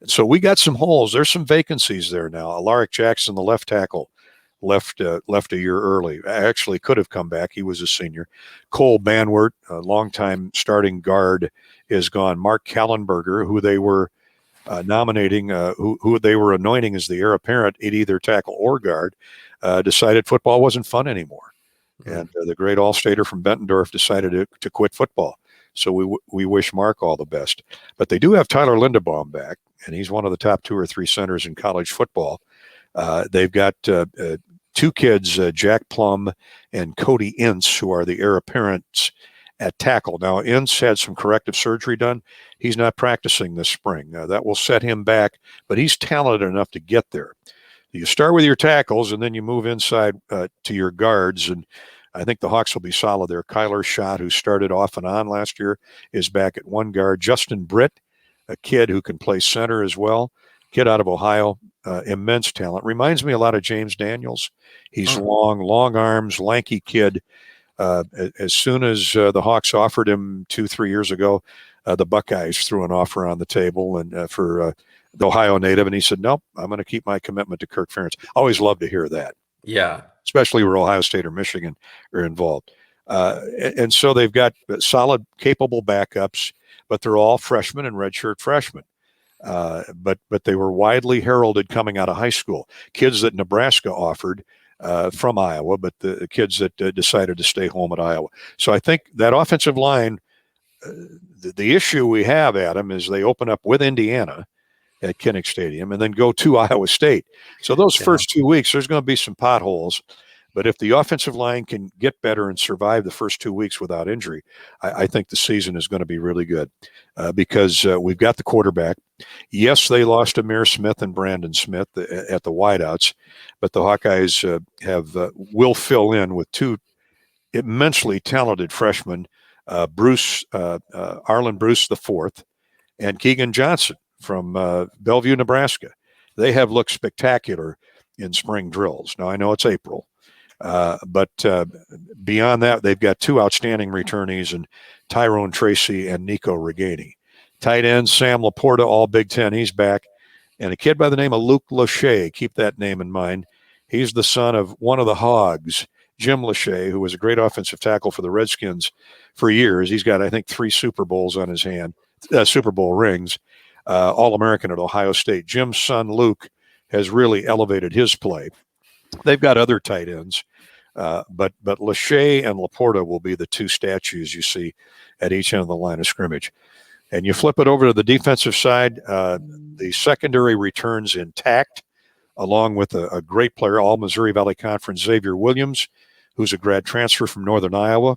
And so we got some holes. There's some vacancies there now. Alaric Jackson, the left tackle, left a year early. Actually could have come back. He was a senior. Cole Banwert, a longtime starting guard, is gone. Mark Kallenberger, who they were nominating, who they were anointing as the heir apparent at either tackle or guard, decided football wasn't fun anymore. Mm-hmm. And the great All-Stater from Bettendorf decided to quit football. So we wish Mark all the best. But they do have Tyler Linderbaum back, and he's one of the top 2 or 3 centers in college football. They've got 2 kids, Jack Plum and Cody Ince, who are the heir apparents at tackle. Now, Ince had some corrective surgery done. He's not practicing this spring. That will set him back, but he's talented enough to get there. You start with your tackles, and then you move inside to your guards, and I think the Hawks will be solid there. Kyler Schott, who started off and on last year, is back at 1 guard. Justin Britt, a kid who can play center as well, kid out of Ohio, immense talent. Reminds me a lot of James Daniels. He's long arms, lanky kid. As soon as the Hawks offered him 2-3 years ago, the Buckeyes threw an offer on the table and for the Ohio native, and he said, "Nope, I'm going to keep my commitment to Kirk Ferentz." Always love to hear that.
Yeah,
especially where Ohio State or Michigan are involved. And so they've got solid, capable backups, but they're all freshmen and redshirt freshmen. But they were widely heralded coming out of high school. Kids that Nebraska offered from Iowa, but the kids that decided to stay home at Iowa. So I think that offensive line, the issue we have, Adam, is they open up with Indiana at Kinnick Stadium and then go to Iowa State. So those first 2 weeks, there's going to be some potholes. But if the offensive line can get better and survive the first 2 weeks without injury, I think the season is going to be really good because we've got the quarterback. Yes, they lost Amir Smith and Brandon Smith at the wideouts, but the Hawkeyes will fill in with 2 immensely talented freshmen, Arlen Bruce IV and Keegan Johnson from Bellevue, Nebraska. They have looked spectacular in spring drills. Now, I know it's April. But beyond that, they've got 2 outstanding returnees in Tyrone Tracy and Nico Reganey. Tight end Sam Laporta, all Big Ten, he's back. And a kid by the name of Luke Lachey, keep that name in mind. He's the son of one of the Hogs, Jim Lachey, who was a great offensive tackle for the Redskins for years. He's got, I think, 3 Super Bowls on his hand, Super Bowl rings, All-American at Ohio State. Jim's son, Luke, has really elevated his play. They've got other tight ends, but Lachey and Laporta will be the two statues you see at each end of the line of scrimmage. And you flip it over to the defensive side, the secondary returns intact, along with a great player, all Missouri Valley Conference, Xavier Williams, who's a grad transfer from Northern Iowa.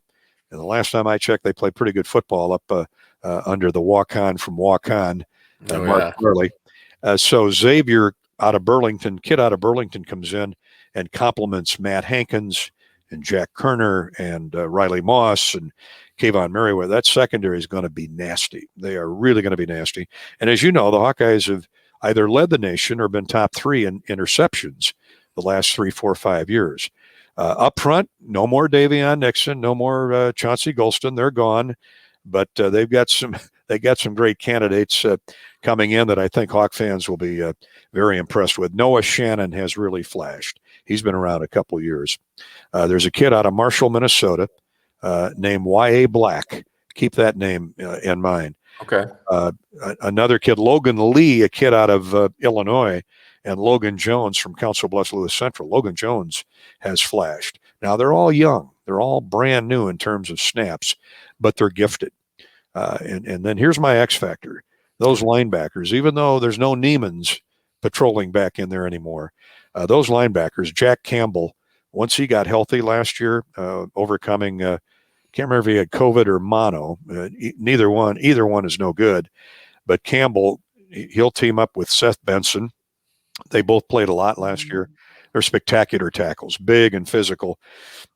And the last time I checked, they played pretty good football up under the walk-on from walk-on, Mark Farley. So Xavier out of Burlington, comes in and compliments Matt Hankins and Jack Kerner and Riley Moss and Kayvon Merriweather. That secondary is going to be nasty. They are really going to be nasty. And as you know, the Hawkeyes have either led the nation or been top 3 in interceptions the last 3, 4, 5 years. Up front, no more Davion Nixon, no more Chauncey Golston. They're gone, but they got some great candidates coming in that I think Hawk fans will be very impressed with. Noah Shannon has really flashed. He's been around a couple years. There's a kid out of Marshall, Minnesota, named Y.A. Black. Keep that name in mind.
Okay.
Another kid, Logan Lee, a kid out of Illinois, and Logan Jones from Council Bluffs Lewis Central. Logan Jones has flashed. Now, they're all young. They're all brand new in terms of snaps, but they're gifted. And then here's my X factor. Those linebackers, even though there's no Neiman's patrolling back in there anymore, those linebackers, Jack Campbell, once he got healthy last year, overcoming, can't remember if he had COVID or mono. Either one is no good. But Campbell, he'll team up with Seth Benson. They both played a lot last year. They're spectacular tackles, big and physical.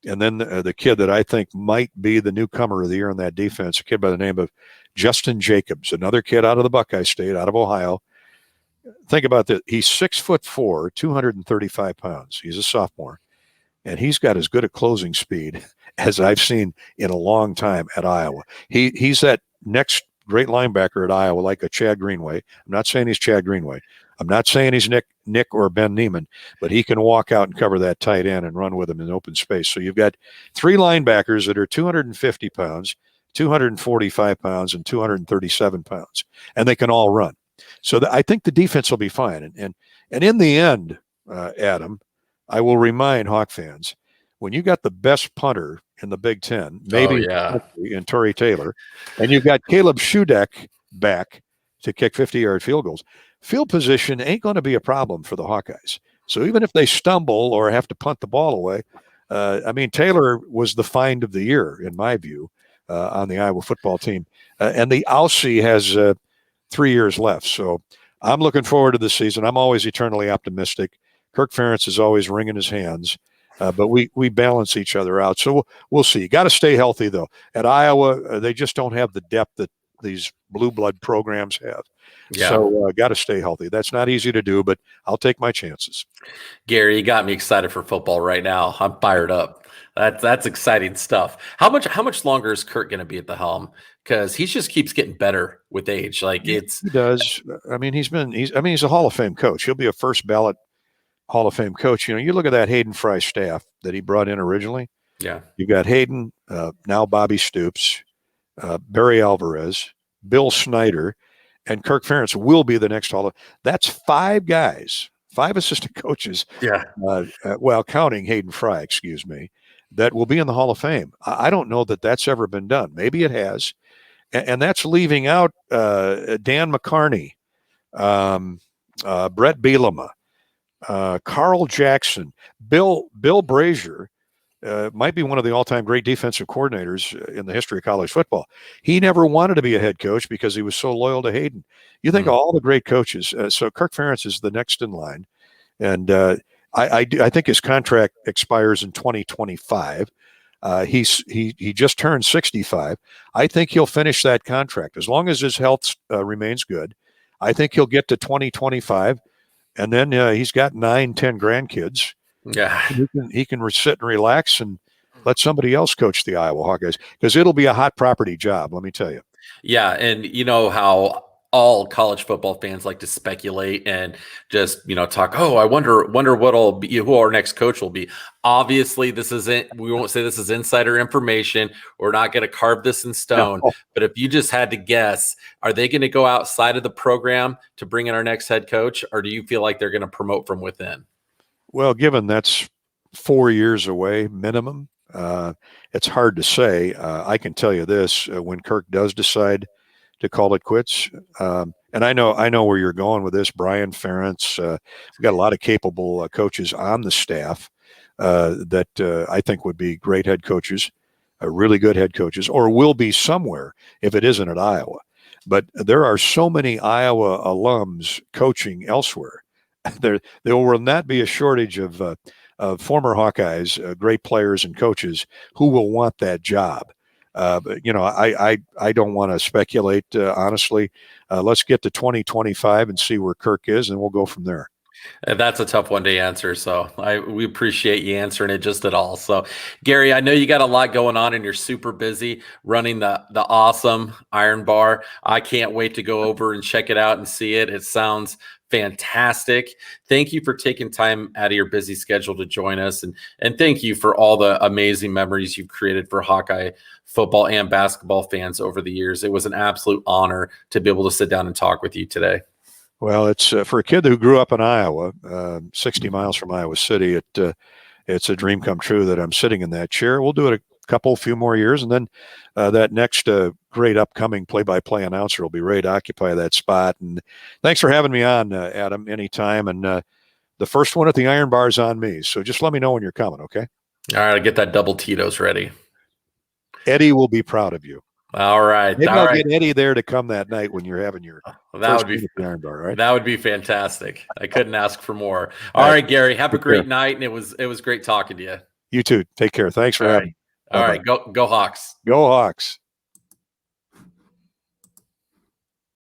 And then the kid that I think might be the newcomer of the year on that defense, a kid by the name of Justin Jacobs, another kid out of the Buckeye State, out of Ohio. Think about this. He's 6'4", 235 pounds. He's a sophomore. And he's got as good a closing speed as I've seen in a long time at Iowa. He's that next great linebacker at Iowa, like a Chad Greenway. I'm not saying he's Chad Greenway. I'm not saying he's Nick or Ben Neiman, but he can walk out and cover that tight end and run with him in open space. So you've got 3 linebackers that are 250 pounds, 245 pounds, and 237 pounds, and they can all run. So I think the defense will be fine. And in the end, Adam, I will remind Hawk fans, when you got the best punter in the Big Ten, maybe in Torrey Taylor, and you've got Caleb Shudak back to kick 50-yard field goals, field position ain't going to be a problem for the Hawkeyes. So even if they stumble or have to punt the ball away, Taylor was the find of the year, in my view, on the Iowa football team. And the Aussie has 3 years left. So I'm looking forward to the season. I'm always eternally optimistic. Kirk Ferentz is always wringing his hands, but we balance each other out. So we'll see. You got to stay healthy, though. At Iowa, they just don't have the depth that these blue blood programs have. Yeah. So got to stay healthy. That's not easy to do, but I'll take my chances.
Gary, you got me excited for football right now. I'm fired up. That's exciting stuff. How much longer is Kirk going to be at the helm? Because he just keeps getting better with age. He
does. He's a Hall of Fame coach. He'll be a first ballot Hall of Fame coach. You look at that Hayden Fry staff that he brought in originally. Yeah. You've got Hayden, now Bobby Stoops, Barry Alvarez, Bill Snyder, and Kirk Ferentz will be the next Hall of. That's 5 guys, 5 assistant coaches. Yeah. Counting Hayden Fry, excuse me, that will be in the Hall of Fame. I don't know that that's ever been done. Maybe it has, and that's leaving out Dan McCarney, Brett Bielema, Carl Jackson, Bill Brazier. Might be one of the all-time great defensive coordinators in the history of college football. He never wanted to be a head coach because he was so loyal to Hayden. You think of all the great coaches. So Kirk Ferentz is the next in line. And I think his contract expires in 2025. He just turned 65. I think he'll finish that contract. As long as his health remains good, I think he'll get to 2025. And then he's got 9, 10 grandkids. Yeah, he can sit and relax and let somebody else coach the Iowa Hawkeyes, because it'll be a hot property job, let me tell you.
Yeah, and you know how all college football fans like to speculate and just talk. Oh, I wonder what'll be, who our next coach will be. Obviously, this isn't. We won't say this is insider information. We're not going to carve this in stone. No. But if you just had to guess, are they going to go outside of the program to bring in our next head coach, or do you feel like they're going to promote from within?
Well, given that's 4 years away minimum, it's hard to say. I can tell you this: when Kirk does decide to call it quits, and I know where you're going with this, Brian Ferentz. We've got a lot of capable coaches on the staff that I think would be great head coaches, really good head coaches, or will be somewhere if it isn't at Iowa. But there are so many Iowa alums coaching elsewhere. There will not be a shortage of former Hawkeyes, great players and coaches who will want that job. But, I don't want to speculate, honestly. Let's get to 2025 and see where Kirk is, and we'll go from there.
That's a tough one to answer. So we appreciate you answering it just at all. So Gary, I know you got a lot going on and you're super busy running the awesome Iron Bar. I can't wait to go over and check it out and see it. It sounds fantastic. Thank you for taking time out of your busy schedule to join us. And thank you for all the amazing memories you've created for Hawkeye football and basketball fans over the years. It was an absolute honor to be able to sit down and talk with you today.
Well, it's for a kid who grew up in Iowa, 60 miles from Iowa City. It's a dream come true that I'm sitting in that chair. We'll do it a few more years, and then that next great upcoming play-by-play announcer will be ready to occupy that spot. And thanks for having me on, Adam, anytime. And the first one at the Iron Bar is on me, so just let me know when you're coming, okay?
All right, I'll get that double Tito's ready.
Eddie will be proud of you.
All right.
Maybe I'll get Eddie there to come that night when you're having your
that would be
Iron Bar, right?
That would be fantastic. I couldn't ask for more. All right, Gary, have a great night, and it was great talking to you.
You too. Take care. Thanks for having me.
All right, go Hawks.
Go Hawks.